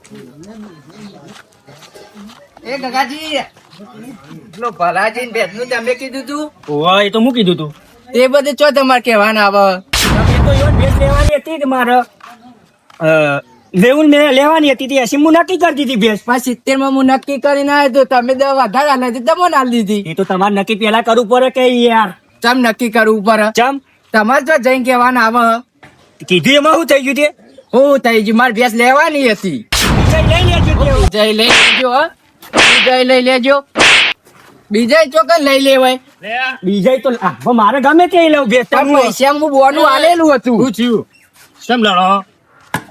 એ ગગાજી લો ભલાજી ને ભેંસનું તમે કીધું તું ઓય એ તો હું કીધું તું તે બધે ચો તમારે કહેવાના આવે તમે તો ઈવન ભેંસ લેવાની હતી ને મારે લેવાની હતી તે 80 હું નક્કી કરી દીધી ભેંસ. પણ 70 માં હું નક્કી કરીને આવ્યો તો તમે તો વધારે આલી હતી તમને આલી દીધી. એ તો તમારે નક્કી પેલા કરવું પડે કે યાર. ચમ નક્કી કરવું પડે? ચમ તમારે તો જઈને કહેવાના આવે. કીધું એમાં શું થઈ ગયું તે? હું થઈ ગયું મારી ભેંસ લેવાની હતી. લઈ લેજો તે. જઈ લઈ લેજો હો. બીજા લઈ લેજો. બીજા ચોકન લઈ લેવાય. બીજા તો મારે ગમે તે લઉં ભેંસ. પણ પૈસા હું બોનું આલેલું હતું. શું થયું? કેમ લડો?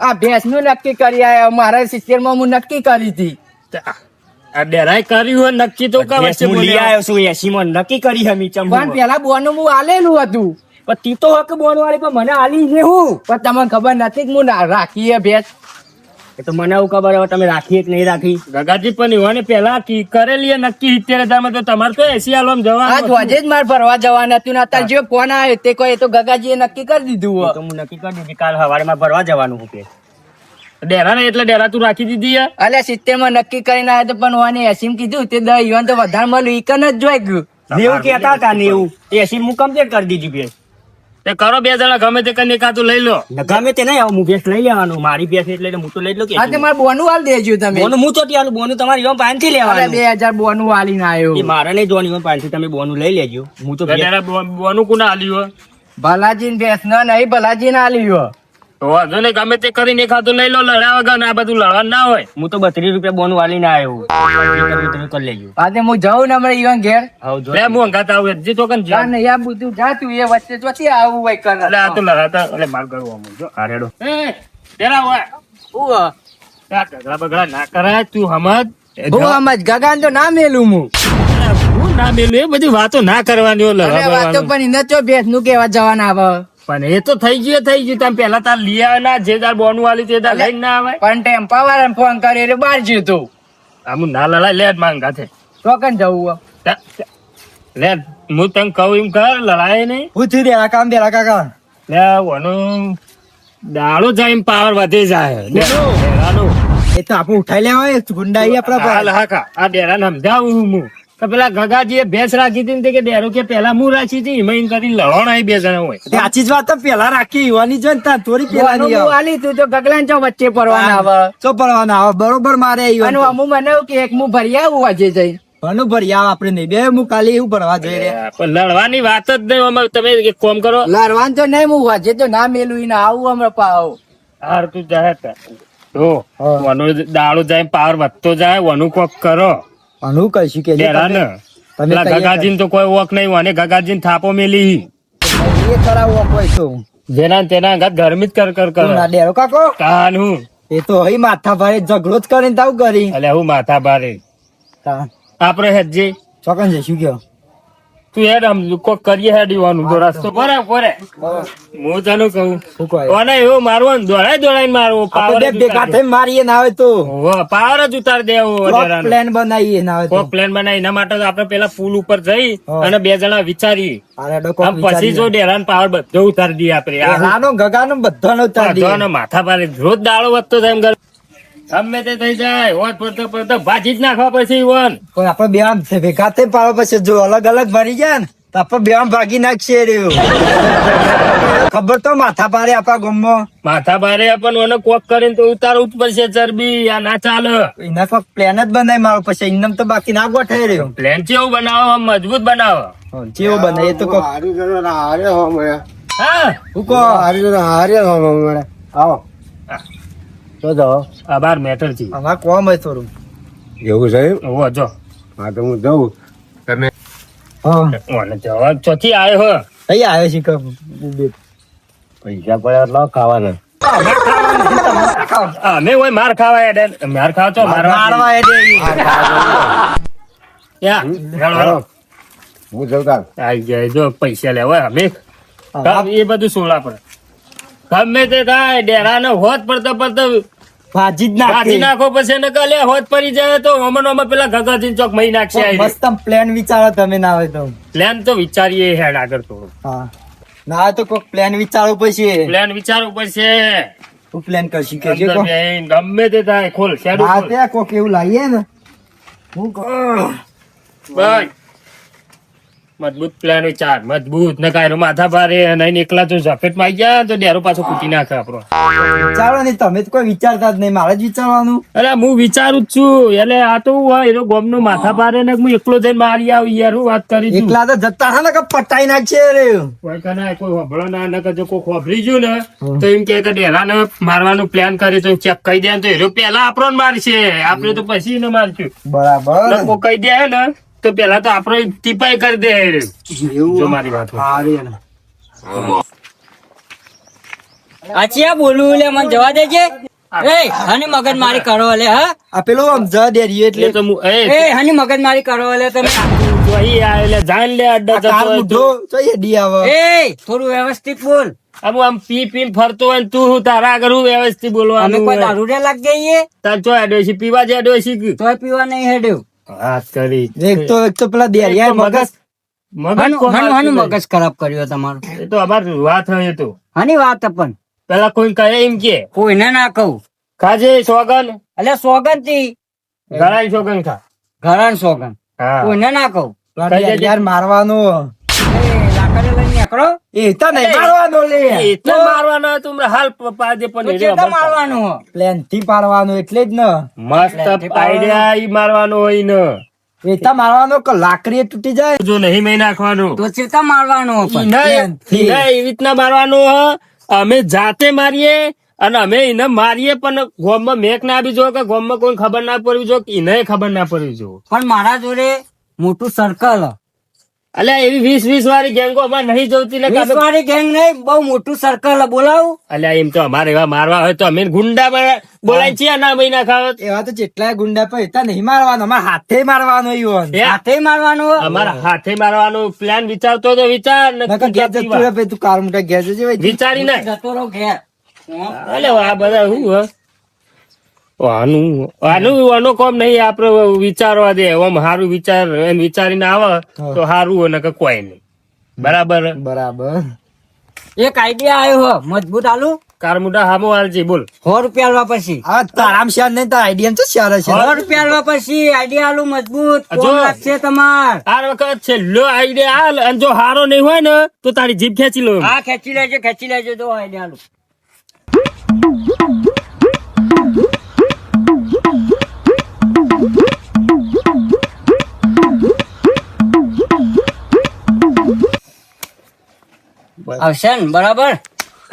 આ ભેંસ નું નક્કી કરી આયા. મારા 70 માં હું નક્કી કરી હતી. આ ડેરાય કર્યું હોય નક્કી તો કા વચ્ચે બોલી આવ્યો છું 80 માં નક્કી કરી હમી ચમ. પણ પેલા બોનું હું આલેલું હતું. પણ તી તો હક બોન વાળી પણ મને આલી છે હું. પણ તમને ખબર નથી કે હું રાખી હે ભેંસ. એ તો મને એવું ખબર હવે તમે રાખી કે નહીં રાખી. ગગાજી પણ એવાને પેલા કરેલી નક્કી 70,000 માં તો તમારે તો 80 આલમ જવાનું. આજ વાજે જ મારે ફરવા જવાનું હતું ને અત્યારે જે ફોન આવ્યો તે કોઈ તો ગગાજી એ નક્કી કરી દીધું. તો હું નક્કી કરી દીધી કાલ સવારે માં ભરવા જવાનું હું કે ડેરા ને એટલે ડેરા તું રાખી દીધી યાર. અલ્યા 70 માં નક્કી કરીને આવ્યો તો પણ ઓને 80 કીધું તે 10 ઈવન તો વધારે મળ્યું ઈ કન જ જોઈ ગયું. 90 કહેતા હતા 90 80 હું કમ્પ્લીટ કરી દીધી ભેંસ. તે કરો બે જણા ગમે તે કરીને કાતું લઈ લો. ગમે તે નહીં હું ભેંસ લઈ લેવાનું મારી ભેંસ એટલે હું તો લઈ લો કે. હા તે મારે બોનું હાલ દેજો તમે. બોનું હું તો ત્યાં બોનું તમારી ઈવન પાંચથી લેવાનું. 2000 બોનું હાલીને આવ્યો. એ મારે નહીં જોવાની ઈવન પાંચથી તમે બોનું લઈ લેજો. હું તો બોનું કોને આલ્યું? ભલાજી ને ભેંસ ના નહીં ભલાજી ને આલ્યું. વાંધો નહીં ગમે તે કરીને ખાતું લઈ લો. લડ્યા વગર આ બધું લડવાનું ના હોય. હું તો 32 રૂપિયા બોનું વાલીને આવ્યો. તમે કરી લેજો. હા તે હું જાઉં ને હમણાં ઈવન ઘેર. લે હું અંગાત આવું જે તો કન જા ને યા બધું જા તું એ વચ્ચે ચોથી આવું હોય કર. એટલે આ તો લડાતા એટલે માર ગળવા મો જો આરેડો એ તેરા હોય હું આ ઝઘડા બગડા ના કરાય તું સમજ. હું સમજ ગગાન તો ના મેલું હું. હું ના મેલું એ બધી વાતો ના કરવાની. વાતો પણ એને ચો ભેંસ નું કેવા જવાના આવે. પણ એ તો થઈ ગયું તમે પેલા તાર લઈ આવે ના જે તાર બોનું વાલી તે તાર લઈને ના આવે. પણ ટેમ્પા વાળાને ફોન કરી એટલે બહાર જતો. આમ ના લડાય લે માંગા છે ચોકન જવું લે હું તને કહું એમ કર લડાય નહીં. હું થી દેલા કામ દેલા કાકા લે ઓનું દાડો જાય એમ પાવર વધી જાય. એ તો આપણે ઉઠાઈ લેવાય ગુંડાઈ આપડા આ ડેરા સમજાવું હું કે પેલા ગગાજી ભેંસ રાખી હતી ને કે ડેરો કે પેલા હું રાખી હતી એમાં કરીને લડણ આવી 2 જણા હોય. સાચી જ વાત તો પેલા રાખી યુવાની જો ને થોડી પેલા આલી તું તો ગગલાન ચો વચ્ચે પડવાના આવે. ચો પડવાના આવે બરોબર મારે અને અમુ મને કે એક હું ભરી આવું આજે જઈ ભણું ભરી આવ આપણે નહીં બે હું કાલે એવું ભરવા જઈ રહ્યા. પણ લડવાની વાત જ નહીં. તમે એક કામ કરો લડવાનું તો નહીં હું આજે તો ના મેલું ને આવું હમણાં પાવ હાર તું જાય તો વનો દાડો જાય પાવર વધતો જાય વનું કોક કરો. અનુ કઈશું કે ગગાજી તો કોઈ વોક નહીં અને ગગાજી થાપો મેલી જેના તેના ગરમી જ કર ડેરો કાકો કાનું એ તો હઈ માથા ભારે ઝઘડો જ કરીને તાવ કરી એટલે હું માથા ભારે આપડે હેજી ચોકન જઈશું કયો તું હેડ આમ કોક કરીએ હેડીવાનું તો રસ્તો બરાબર હું તને કહું ઓને એવું મારવાનું દોડાઈ મારવું પાવર ભેગા થઈ મારીએ ના આવે તો પાવર જ ઉતાર દેવો પ્લાન બનાવીએ ના આવે કોક પ્લાન બનાવી એના માટે આપણે પેલા પુલ ઉપર જઈ અને 2 જણા વિચારી પછી જો ડેરાન પાવર બધો ઉતારી દઈએ આપણે ગગાનો બધાનો ઉતારી દઈએ માથા પારે રોજ દાડો વધતો થાય એમ ગમે તે થઈ જાય હોત પડતો ભાજી જ નાખવા પછી વન કોઈ આપડે બે આમ ભેગા થઈ પાડો પછી જો અલગ અલગ ભરી જાય ને તો આપડે બે આમ ભાગી નાખશે રહ્યું ખબર તો માથા ભારે આપડા ગામમાં માથા ભારે આપણને કોક કરીને તો ઉતારવું જ પડશે ચરબી આ ના ચાલે એના કોક પ્લાન જ બનાવી મારો પછી ઇન્દમ તો બાકી ના ગોઠાઈ રહ્યો પ્લાન કેવું બનાવો આમ મજબૂત બનાવો કેવો બનાવે તો કોક હા હું કો હારે આવો તો જો આભાર મેટર થી અમાર કોમ હોય થોડું એવું છે ઓ જો હા તો હું જઉં તમે ઓને જવાબ ચોથી આવ્યો હો કઈ આવ્યો છે કે પૈસા પડ્યા એટલે ખાવાના અમે હોય માર ખાવા હેડે માર ખાવ છો મારવા યા હું જઉં તાર આઈ જાય જો પૈસા લેવા અમે એ બધું સોળા પડે ગમે તે થાય ડેરા નો હોત પડતો ભાજી જ ભાજી નાખો પછી એને કલે હોત પડી જાય તો અમનો પેલા ગગાજી ચોક મહી નાખશે મસ્ત પ્લાન વિચારો તમે ના હોય તો પ્લાન તો વિચારીએ હેડ આગળ તો હા ના તો કોક પ્લાન વિચારવું પડશે પ્લાન વિચારવું પડશે હું પ્લાન કરશી કે અંદર બેહીને ગમે તે થાય ખોલ શેડું હા ખોલ. તે કોક એવું લાવીએ ને હું બસ મજબૂત પ્લાન વિચાર મજબૂત ને કાંઈ માથા ભારે અને અહીં એકલા જો ઝપેટ માં આવી ગયા તો ડેરો પાછો કૂટી નાખે આપણો. વિચારો નહીં તમે તો કોઈ વિચારતા જ નહીં મારે જ વિચારવાનું અરે હું વિચારું જ છું એટલે આ તો હું હોય એનો ગોમનો માથા ભારે ને હું એકલો જઈને મારી આવું યાર હું વાત કરી છું. એકલા તો જતા હા ને કે પટાઈ નાખશે રે કોઈ કના કોઈ હોભળો ના નકર જો કોઈ હોભળી ગયું ને તો એમ કે ડેરાને મારવાનું પ્લાન કરી તો ચેક કહી દે તો હીરો પેલા આપણો મારશે આપણે તો પછી એને મારશું. બરાબર કોઈ કહી દે ને તો પેલા તો આપણો ટીપાઈ કરી દે હીરો. જો મારી વાત હોય. હારી ને. આચિયા બોલું લે મને જવા દેજે એ હની મગજ મારી કરો લે હા આ પેલું આમ જ ડેરી એટલે એ તો હું એ હની મગજ મારી કરો લે તમે જો અહીં આવે એટલે જાણ લે અડ્ડા આ જતો કાર હોય મૂઢો જોઈએ ડી આવે એ થોડું વ્યવસ્થિત બોલ આમ પી પીને ફરતો હોય ને તું તારા આગળ હું વ્યવસ્થિત અમે બોલવાનું કોઈ હોય. દારૂ રે લાગ જઈએ તાર ચો હેડ્યો છે પીવા જ હેડ્યો છે કે? તોય પીવા નહીં હેડ્યો વાત કરી એક તો પેલા દેરિયા મગજ મગજ કોણ હનું હાલતું મગજ ખરાબ કર્યો તમારું એ તો અમાર વાત હોય એ તો હની વાત પણ પેલા કોઈ કહે એમ કે કોઈને ના કહું ખાજે સોગન એટલે સોગન થી ગળાઈ સોગન ખા. ઘરાન સોગન હા કોઈને ના કહું યાર મારવાનો એ લાકડી લઈને નીકળો એ તો નહીં મારવાનો લે એ તો મારવાનો હતો, હમણાં હાલ પાડે પણ તો એ ચેતા રહ્યો. મારવાનું હો? પ્લેન થી પાડવાનો એટલે જ ને મસ્ત આઈડિયા ઈ મારવાનો હોય ને એ તો મારવાનો કે લાકડી તૂટી જાય જો નહીં મેં નાખવાનું તો ચેતા મારવાનું હો પણ? નહીં એવી રીતના મારવાનું હ. અમે જાતે મારીએ અને અમે એને મારીએ પણ ગોમમાં મેક ના આવી જો કે ગોમમાં કોઈ ખબર ના પડવી જો કે એને ખબર ના પડવી જો. પણ મારા જોડે મોટું સર્કલ અલ્યા એવી 20 વાળી ગેંગો અમારે નહીં જોતી ને કે અમે- વાળી ગેંગ નહીં બહુ મોટું સર્કલ બોલાવું અલ્યા એમ તો અમારે એવા મારવા હોય તો અમે ગુંડા બોલાય છીએ ના મહિના ખાવત. એવા તો જેટલા ગુંડા પર એ તો નહીં મારવાનો અમારે હાથે મારવાનો ઈવન હાથે મારવાનું હો? અમારા હાથે મારવાનો પ્લાન વિચારતો તો વિચાર ને નકર ઘેર જતું રહે પછી તું કાર મોટા ઘેર જજે ભાઈ. વિચારી ના જતો રહો ઘેર અલે આ બધા શું હ? આનું કોમ નહીં આપડે વિચારવા દે આમ સારું વિચાર એમ વિચારીને આવે તો સારું હોય ને કોઈ નહીં. બરાબર બરાબર એક આઈડિયા આવ્યો હો મજબૂત આલુ કાર મોટા હામો હાલજી બોલ. 100 રૂપિયા આલવા પછી હા તારામ શેર નહીં તો આઈડિયા તો શેર છે 100 રૂપિયા આલવા પછી આઈડિયા આલુ મજબૂત જો. કોણ લાગશે તમાર આ વખત છેલ્લો આઈડિયા હાલ અને જો હારો નહીં હોય ને તો તારી જીભ ખેંચી લો. હા ખેંચી લેજો જો આઈડિયા આલુ આવશે ને બરાબર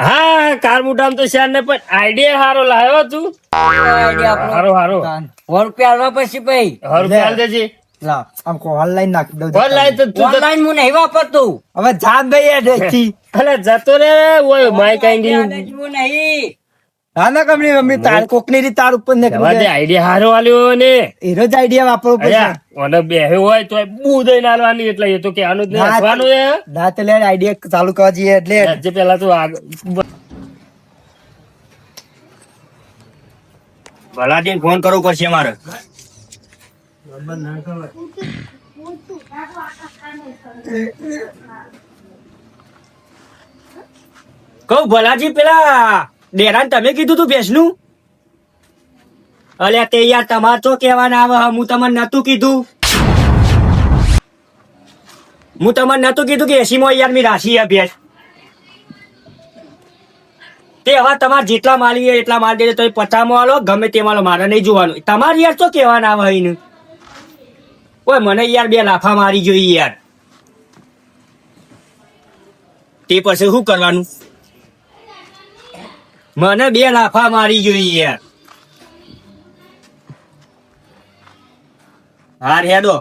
હા કાર મોટા તો શેર ને પણ આઈડિયા હારો લાવ્યો તું. આઈડિયા આપણો હારો હારો 100 રૂપિયા આલવા પછી ભાઈ હારું ચાલ દેજે. લાવ આમ કો ઓનલાઈન નાખી દઉં બોલ લાય તો તું તો- ઓનલાઈન હું નહીં વાપરતું હવે જાન ભાઈ એ દેખી અલે જતો રે ઓય માઈક આંગી આદજવું નહીં હા ના કમની મમ્મી તાર કોકની રી તાર ઉપર જવા દે નીકળી આઈડિયા હારો આલ્યો ને એરો જ આઈડિયા વાપરવો પડશે અલ્યા ઓને બેહ્યો હોય તો બુ દઈને આલવાની એટલે એ તો કે આનું જ નહીં ના, હસવાનું એ ના તો લે આઈડિયા ચાલુ કરવા જઈએ એટલે જે પેલા તો ભલાદીન ફોન કરવો પડશે મારે કહું ભલાજી પેલા ડેરાન તમે કીધું તું ભેંસનું અલ્યા તે યાર તમારે તો કેવાના આવે હું તમને નતું કીધું કે 80 માં યાર મી રાશી હે ભેંસ તે હવે તમારે જેટલા માલી હોય એટલા માલ દેજો તો 50 માં આલો ગમે તે માલો મારે નહીં જોવાનું તમારે યાર તો કેવાના આવે એને ઓય મને યાર 2 લાફા મારી જોઈએ યાર તે પછી શું કરવાનું મને 2 લાફા મારી જોઈએ યાર હાર હેડો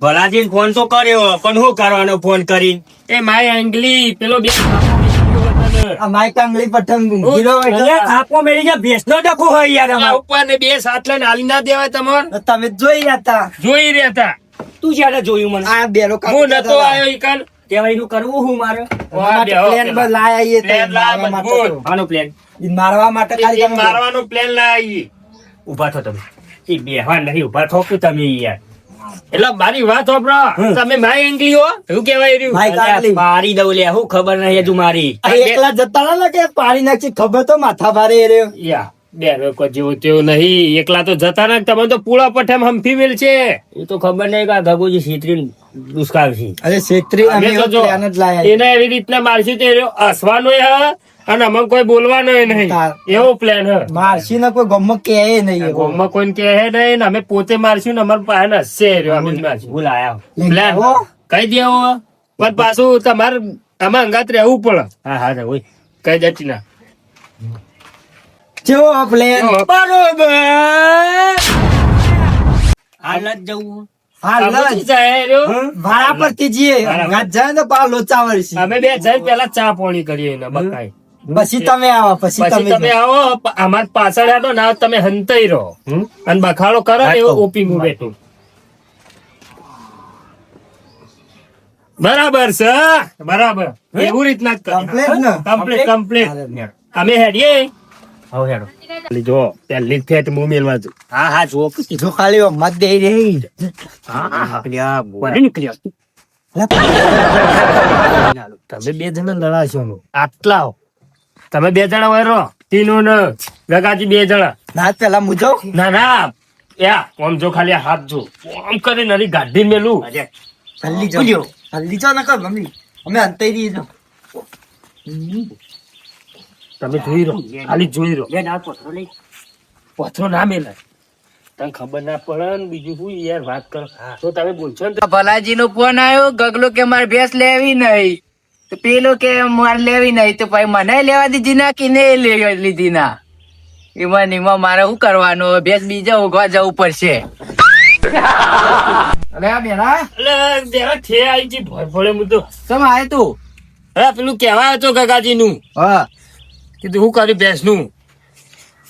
ભલાજી ફોન તો કર્યો પણ શું કરવાનો ફોન કરીને એ માય આંગલી પેલો બે આ માઈક આંગળી પઠંગ ગીરો આપો મેળી ગયા ભેંસનો ડખો હોય યાર અમારો ઉપર ને બે સાટલા ને હાલી ના દેવાય તમાર તમે જોઈ હતા જોઈ રહ્યા હતા તું જ્યારે જોયું મને આ બેરો હું નતો આવ્યો ઈકન તેવાયનું કરવું હું મારે વાહ, બેહો પ્લેન પર લાયા આઈએ તો પ્લેન લાયા મારવા માટે મજબૂત. તો. આનો પ્લાન ઈ મારવા માટે ખાલી એ મારવાનો પ્લાન લાવી ઉભા થો તમે એ બેહવા નહીં ઉભા થો કે તમે યાર એટલે મારી વાત સાંભળો. તમે માય એંગલી હો એવું કેવાય રહ્યું. માય કાંગલી. પાડી દઉં લે હું ખબર નહીં હજુ મારી આ એકલા જતા રહે ને કે પાડી નાખી ખબર તો માથા ભારે એ રહ્યો. યા બે લોકો જેવું તેવું નહીં. એકલા તો જતા ને તમે તો પૂળા પઠેમ હમફી મેલ છે. એ તો ખબર નહીં કે આ ગગુજી છેતરી દુષ્કાળ છે અરે છેતરી અમે અમે તો એવો જો plan જ લાયા. એને એવી રીતના મારશી તો એ હસવાનો હ અને અમને કોઈ બોલવાનો નહીં. એવો પ્લાન હ. મારસી ને કોઈ ગમત કે નહીં એવો. ગામમાં કોઈને કહે નહીં ને અમે પોતે મારશું ને અમારા પાસે હસશે એ રહ્યો. અમે જ મારશું. ભૂલ આયા પ્લાન હો. કહી દેવો પણ પાછું તમારે આમાં અંગાત રહેવું પડે. હા હા તો હોય કઈ જતી ના કેવો plan? બરોબર. હાલ જ જવું હાલ અમે જ. શું જાય એ રહ્યો? ભાડા પરથી જઈએ અંગાત જાય ને પાછા લોચા વળશી. અમે બે જઈને પેલા ચા પાણી કરીએ ને બકાઈ. પછી તમે આવો પછી પછી તમે તમે આવો અમાર પાછળ આવો ના તમે હંતાઈ રહો અને બખાડો કરો ને એવું ઓપીંગ બેઠું. બરાબર છે બરાબર એવું રીતના જ Complete ને? કમ્પ્લીટ અમે હેડીએ હવે હેડો જો પહેલી ફેટ મું મેલવા છું. હા હા જો જો ખાલી મત દે રહી. નીકળ્યા બની નીકળ્યો તમે બે જણા લડાશો આટલા હો. તમે બે જણા હોય રહો તીનો ને ગગાજી બે જણા ના પેલા મુજો ના ના યા આમ જો ખાલી આ હાથ જો આમ કરી નરી ગાડી મેલું. જલ્દી જો જલ્દી જો નકર મમ્મી અમે અંતઈ રહી જો. તમે જોઈ રહો ખાલી જોઈ રહો. લે ના પથરો લઈ પથરો ના મેલાય તને ખબર ના પડે ને બીજું શું યાર વાત કરો તો તમે બોલશો ને તો ભલાજી નો ફોન આવ્યો ગગલો કે મારે ભેંસ લેવી નહીં તો પેલો કે મારે લેવી નહીં તો ભાઈ મને લેવા દીધી ના કે ને લીધી ના એમાં નીમાં મારે શું કરવાનું ભેંસ બીજા ઉગવા જવું પડશે. અરે આ બેના એટલે દેવા થે આવી ગઈ ભોય ભોળે હું તો સમ આય તું અરે પેલું કહેવાય હતો ગગાજી નું હા કીધું શું કર્યું ભેંસ નું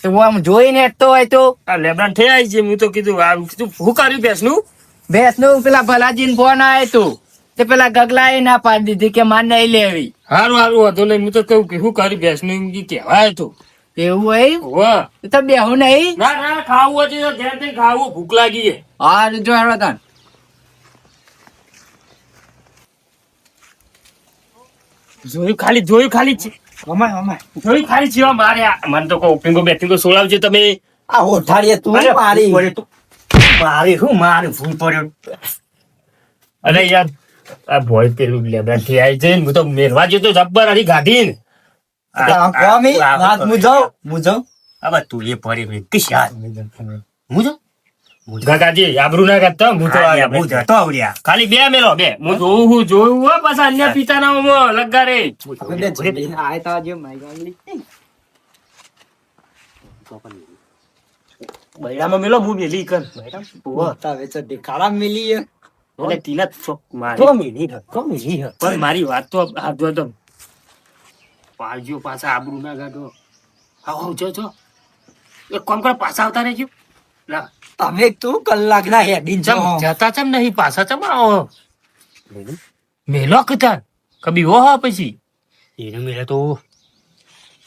તો હું આમ જોઈને હેઠતો હોય તો આ લેબડાન થે આવી છે હું તો કીધું આ કીધું શું કર્યું ભેંસ નું. ભેંસ નું પેલા ભલાજી ને ફોન આવ્યો તું તે પેલા ગગલા એ ના પાડી દીધી કે મારે નહીં લેવી. સારું સારું હતો નહીં હું તો કહું કે શું કર્યું ભેંસ નું એમ કે કહેવાય હતું. એવું હોય વાહ તો બેહું નહીં. ના ના ખાવું હતું તો ધ્યાન થી ખાવું ભૂખ લાગી છે. હા જો હેડો તાન જોયું ખાલી છે અમાય અમાય જોયું ખાલી છે મારે મને તો કહું ઓપિંગો બેટિંગો સોલાવજો તમે. આ ઓઠાડીએ તું અરે મારી ભૂલ પડ્યો તું. મારી શું મારી ભૂલ પડ્યો અરે યાર આ ભોય પેલું લેબડા થી આવી છે હું તો મેરવા જતો જબ્બર હરી ગાઢી ને કોમી રાત મુજો મુજો હવે તું એ પડી ગઈ કિશાન મુજો કાકાજી આબરૂ ના કરતા હું તો આ મુજો તો આવડ્યા ખાલી બે મેલો બે હું જોયું હો પાછા અન્ય પિતા ના લગા રે આય તો જો માઈ બૈરામાં મેલો હું મેલી કર તાવે ચડ્ડી કાળા મિલી એટલે તીના ચોક મારી પણ મારી વાત તો હાથ તો પાડજો પાછા આબરૂ ના કાઢો આવો જો એક કામ કર પાછા આવતા રહેજો લા તમે તું કલાક ના હેડીન છો ચમ જતા ચમ નહીં પાછા ચમ આવો મેલો કતા કબી હો હા પછી એને મેળે તો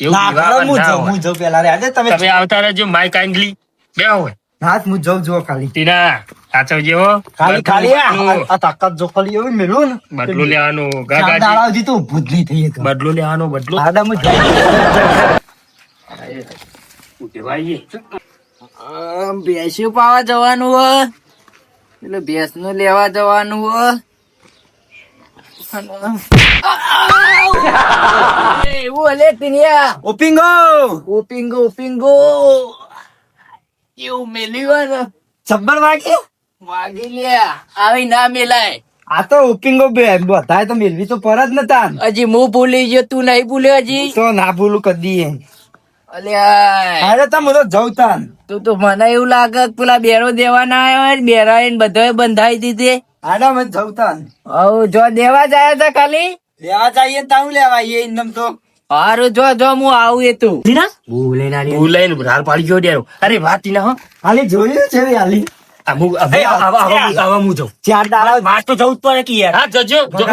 એવું ના વિવાહ કરો ના હોય. મુજો પેલા રે આજે તમે તમે આવતા રહેજો માય કાંગલી બે હોય હાથ મુજો જો ખાલી તીના સાચવજો હો. ખાલી ખાલી બદલું- આ તાકાત જો ખાલી એવી મેલું ને બદલું લેવાનું ચાર ગાગાજી દાડાથી તો ભૂત નહીં થઈ તો બદલો લેવાનો બદલો આડા મુજો ઉઠવાઈએ. ભેંસ્યું પાવા જવાનું હો પેલો ભેંસ નું લેવા જવાનું હો એવું હલે ટીનિયા ઓપિંગો ઉપીંગો એવું મેલ્યું ને છબ્બર વાગે વાગી લ્યા આવી ના મેલાય આ તો ઓપિંગો બે બધાય તો મેલવી તો પર જ નતા હજી હું ભૂલી ગયો તું નહીં ભૂલ્યો હજી તો ના ભૂલું કદી અલ્યા અરે તમે તો જવું તાન તું તો મને એવું લાગે કે પેલા બેરો દેવાના આવ્યો હોય બેરા એને બધાએ બંધાઈ દીધી આડા મત જવું તાન હવ જો દેવા જાય તા ખાલી લેવા જઈએ તાઉ લેવા આવીએ ઇન્દમ તો હારું જો હું આવું એ તું ભૂલે ના લે ભૂલાઈને હાલ પાડી ગયો ડેરો. અરે વાત તીના હો હાલી જોયું છે રે હાલી આવા હું જાઉં. ચાર દાડા વાત તો જવું જ પડે કે યાર હા જજો જો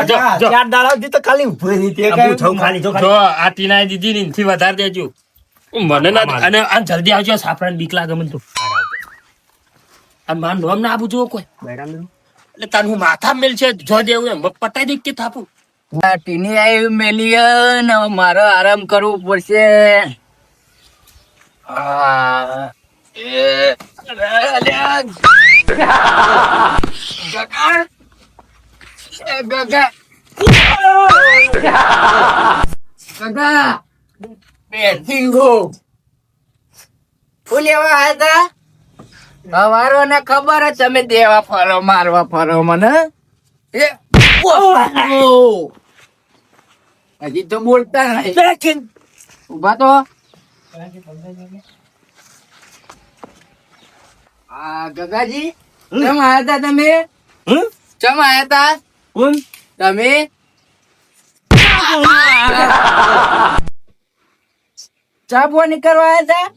ચાર દાડા સુધી તો ખાલી ઉભો રહી તે હું જઉં ખાલી જો જો આ તીના દીધી ને એનથી વધારે દેજો મને ના અને આ જલ્દી આવજો સાફરાન બીક લાગે મને તો અને મારું નામ ના આપું જોવો કોઈ બૈરામ દેવું. એટલે તારું હું માથા મેલ છે જો દેવું એમ પતાઈ દે કે થાપું આ ટીની આવી મેલી ને હવે મારે આરામ કરવું પડશે. આ, એ, અલ્યા. ગગા. એ ગગા. ગગા. બેઠી હો. ફૂલ એવા હતા હવારો ને ખબર જ તમે દેવા ફરો મારવા ફરો મને એ ઓહ! હજી તો બોલતા નહીં. ઉભા તો આ ગગાજી ચમ આયા તા તમે ચમ આયા તા કોણ? તમે ચા પાણી કરવા આયા તા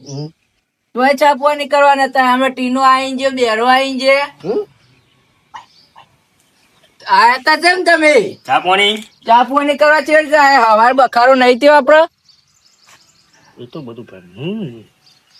તોય ચા પાણી કરવા નતા અમે ટીનો આવીને જે બેરો આવીને જે આયા તા કેમ તમે ચા પાણી? ચા પાણી કરવા છે હવાર બખારો નહીં થયો આપડે એ તો બધું કર.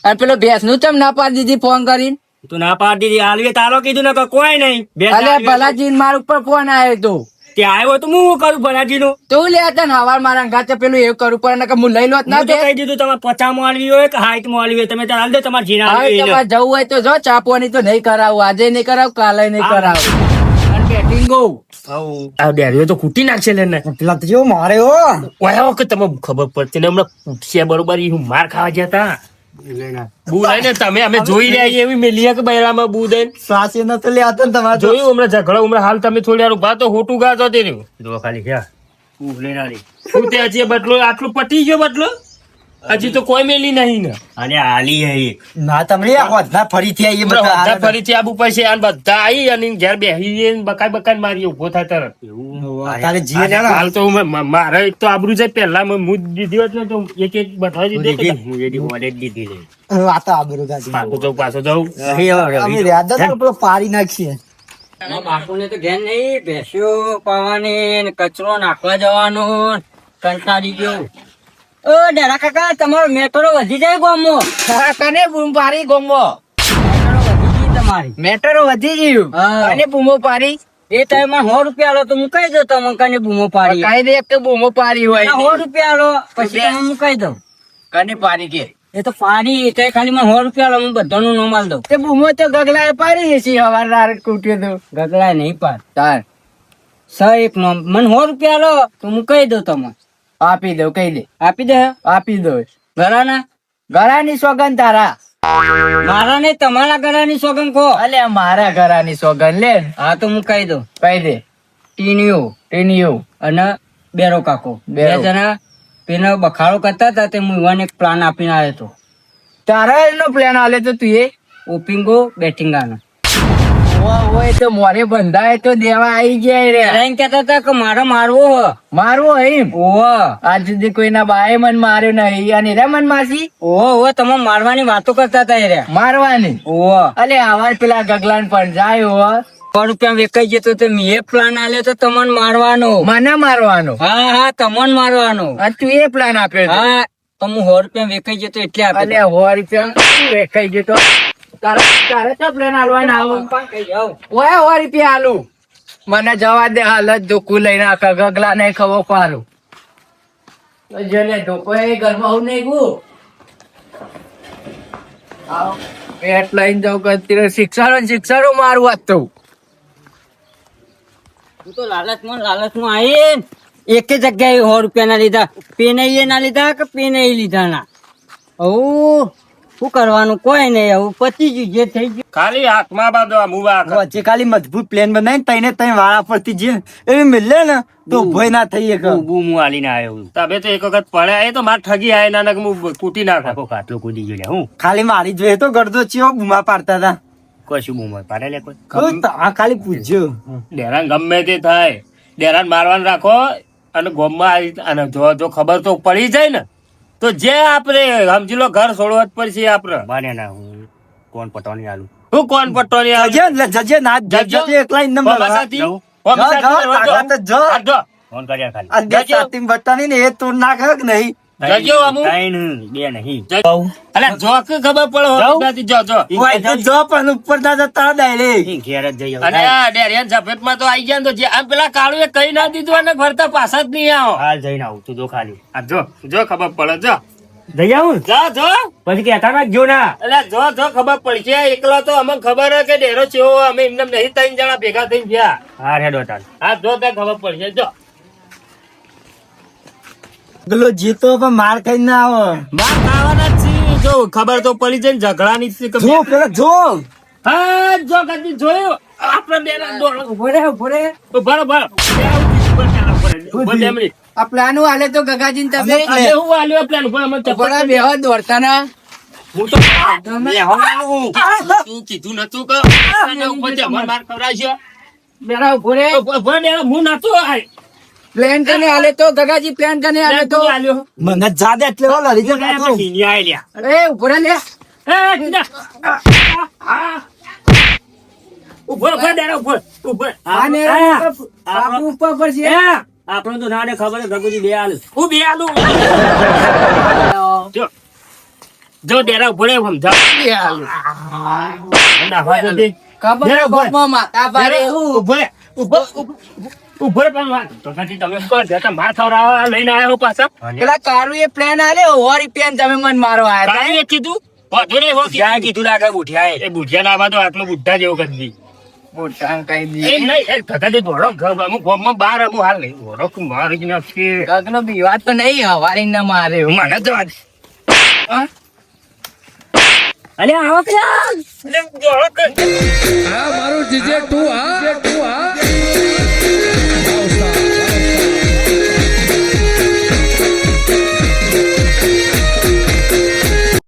અને પેલો ભેંસ નું ચમ ના પાડી દીધી ફોન કરીને તું ના પાડી દીધી. આલવે તારો કીધું ને કોઈ નહીં. અલ્યા ભલાજી મારા ઉપર ફોન આવ્યો તો તે આવ્યો તો હું કરું ભલાજી નું. તું લે હતા ને હવાર મારા ગાતે પેલું એવું કરવું પડે ને કે હું લઈ લો જ ના હું તો કહી દીધું તમારે 50 માં આલવી હોય કે 60 માં આલવી હોય તમે તાર હાલ દે તમારે જીના હવે આલવી તમારે જવું હોય તો જો ચા પાણી તો નહીં કરાવું આજે નહીં કરાવું કાલે નહીં કરાવું અને બેટિંગ ગો આ ડેરીઓ તો ખૂટી નાખશે લે ને પેલા તો જેવો મારે હો ઓય કે તમે ખબર પડતી ને હમણાં પૂછ્યા બરોબર ઈ હું માર ખાવા ગયા તા બુ લઈને તમે અમે જોઈ રહ્યા એવી મેલિયા કે બૈરામાં બુ દઈને સાસી ન તો લે આતો ને તમારે તો. જોયું હમણાં ઝઘડો હમણાં હાલ તમે થોડી વાર ઉભા તો હોટું ગાતો તે રહ્યું જો ખાલી ક્યાં બુ લઈને આલી શું તે હજી બદલો આટલું પટી ગયો બદલો હજી તો કોઈ મેલી નહીં ને અને આલી હે ના તમને આ વધના ફરીથી આવીએ બધા બધા ફરીથી આબુ પછી આને બધા આવી અને ઘેર બેસી બકાઈ બકાઈ મારી ઉભો થાય તરત તારે જીએ ને હાલ તો મારે એક તો આબરૂ છે પહેલા હું દીધી હોત ને તો એક એક બઠાવી દીધી હું જેડી ઓર્ડર દીધી લે. આ તો આબરૂ ગાજી પાછો જાઉં અમે રહ્યા હતા પેલો પાડી નાખીએ બાપુને તો ઘેર નહીં ભેંસ્યો પાવાની ને કચરો નાખવા જવાનો કંટાળી ગયો. ઓ ડેરા કાકા તમારો મેટરો વધી જાય ગામમાં. કને બૂમ પાડી ગોમો મેટરો વધી ગઈ તમારી. મેટરો વધી ગયું હા. કને બૂમો પાડી એ ટાઈમ માં 100 રૂપિયા આલો તો મુકાઈ દો તમે કને બૂમો પાડી. કઈ દે કે બૂમો પાડી હોય 100 રૂપિયા આલો પછી તમે મુકાઈ દો. કને પાડી કે એ તો પાડી તે ખાલી માં 100 રૂપિયા આલો હું બધાનું નામ આલ દઉં. તે બૂમો તો ગગલાએ પાડી છે હવાર રાત કૂટ્યો તો ગગડાય નહીં પાડ. તાર એક નામ મને 100 રૂપિયા આલો તો મુકાઈ દો તમે. આપી દો કહી દે આપી દે. આપી દો ઘરાના ગળાની સોગન તારા મારા નહીં તમારા ઘરાની સોગન કહો. અલે મારા ગળાની સોગન લે હા તો મુકાઈ દો. કહી દે ટીનિયો ટીનિયો અને બેરો કાકો બે બેરો. જણા પેલા બખાડો કરતા હતા તે હું ઈવાને એક પ્લાન આપીને આવ્યો હતો. તારા નો પ્લાન આલે તો તું એ ઓપિંગો બેટિંગાનો. હોય તો મોરે બંધાય તો દેવા આવી જાય રે એમ કહેતા હતા કે મારે મારવો હ. મારવો એમ ઓહો આજ સુધી કોઈના બાએ મન માર્યો નહીં અને રે મન માસી ઓહો તમે મારવાની વાતો કરતા હતા એ રહ્યા. મારવાની ઓહો અલે આવાજ પેલા ગગલાન પણ જાય હો 100 રૂપિયા વેચાઈ જતો તો મેં એ પ્લાન આલ્યો તો તમને મારવાનો. મને મારવાનો હા હા તમને મારવાનો. અને તું એ પ્લાન આપ્યો છે. હા તો હું 100 રૂપિયા વેચાઈ જતો એટલે અલે આપ્યો. 100 રૂપિયા વેખાઈ જતો તારે તો પ્લાન આલવાના આવો ઓય 100 રૂપિયા આલું મને જવા દે હાલત ધોકું લઈને આખા ગગલા નહીં ખવો પારું જેને ધોકો એ ઘરમાં હું નહીં ગયું આવો પેટ લઈને જાઉં કે શિક્ષારો મારું વાત તો હું તો લાલચમાં આવીને એક જગ્યાએ 100 રૂપિયા ના લીધા. પેને ના લીધા કે પેને લીધા ના. હું શું કરવાનું કોઈ નહીં. હવે પતી ગયું જે થઈ ગયું. ખાલી હાથમાં બાંધો આ મુવા વચ્ચે ખાલી મજબૂત પ્લેન બનાવીને તઈને તઈ વાળા પરથી જે એવી મિલે ને તો ભય ના થઈ એક બૂમ આલીને આવ્યો. તમે તો એક વખત પડ્યા એ તો માર ઠગી આય ના હું કૂટી નાખો આખો કાટલો કૂદી ગયો લે. હું ખાલી મારી જોઈએ તો ગરદો ચેવો બૂમા પાડતા હતા કશું બૂમ પાડે લે કોઈ. કોઈ આ ખાલી પૂછ્યો ડેરાન ગમે તે થાય ડેરાન મારવાનું રાખો અને ગોમમાં અને જો ખબર તો પડી જાય ને તો જે આપણે સમજી લો ઘર છોડવા જ પડશે આપણે બાને ના હું કોણ પટવાની આલું. હું કોણ પટોરી જજે ના જજે એકલા નંબર ફોન કર્યા ખાલી. ને એ તું નાખે કે નહીં જજો અમુ બે નહીં અલ્યા જો કે ખબર પડે હોસ્પિટલથી જો જો જો પણ ઉપર ના જતા ડાયરેક્ટ ઘેર જ જઈ અને આ ડેરિયન સફેદમાં તો આઈ ગયા ને તો જે આ પેલા કાળુએ કઈ ના દીધું અને ફરતા પાછા જ નહીં આવો હાલ જઈને આવું તું જો ખાલી આ જો જો ખબર પડે જો જઈ આવું જો જો પછી કહેતા રાખજો ના અલ્યા જો જો ખબર પડશે એકલો તો અમને ખબર હે કે ડેરો ચેવો અમે એમને નહીં ત્રણ જણા ભેગા થઈને ગયા હા રેડો તાર હા જો ત્યાં ખબર પડશે જો પેલો જીતો પણ માર ખાઈ ના આવે માર ખાવાના જ છે જો ખબર તો પડી જાય ને ઝઘડાની જ છે કે જો પેલો જો હા જો કદી જોયું આપણે બેના દોડ ઉભો રે બરોબર આ પ્લાન હાલે તો ગગાજી તમે હું વાલ્યો પ્લાન ઉપર અમે બડા બેહો દોડતા ના હું તો તું કીધું નતું કે આને ઉપર જે અમાર માર ખવડાવશે બેરા ઉભો રે ઉભો ને હું નતો આય પ્લાન કને હાલે તો ગગાજી પ્લાન કને હાલે તો આલ્યો મને જાદે એટલે હો લડી હું જતો ગયા પછી આય લ્યા અરે ઉભો રે લે એ કીધા ઉભો ડેરા ઉભો આને બાપુ ઉપર પર છે આપણને તો ના ખબર છે ભગવતી બે હાલ હું બે આલું જો જો ડેરા ઉભો રે સમજાવ નાખવા દો દે ખબર જરા ઉભો રે. બાપમાં માતા બારે હું ઉભો રે ઉભો રે પણ વાત તો નથી તમે કોણ જતા માર થવરાવા લઈને આવ્યો પાછા પેલા કારુ એ પ્લાન હાલે હોરી પેન તમે મને મારો આયા કાંઈ કીધું વધુ નહીં હો ક્યાં કીધું લાગે બુઠિયા એ બુઢિયા ના તો આટલો બુઢા જેવો કરી દી મોટા કઈ એ દી નહીં એ થતા દે ધોળો ઘર અમુક ગામમાં બહાર અમુક હાલ નહીં ધોળો તું મારી જ નથી ગગનો બીવાત તો નહીં હવારી ના મારે મને જવા દે અલે આવો ક્યાં એટલે ધોળો કર આ મારું જીજે તું આ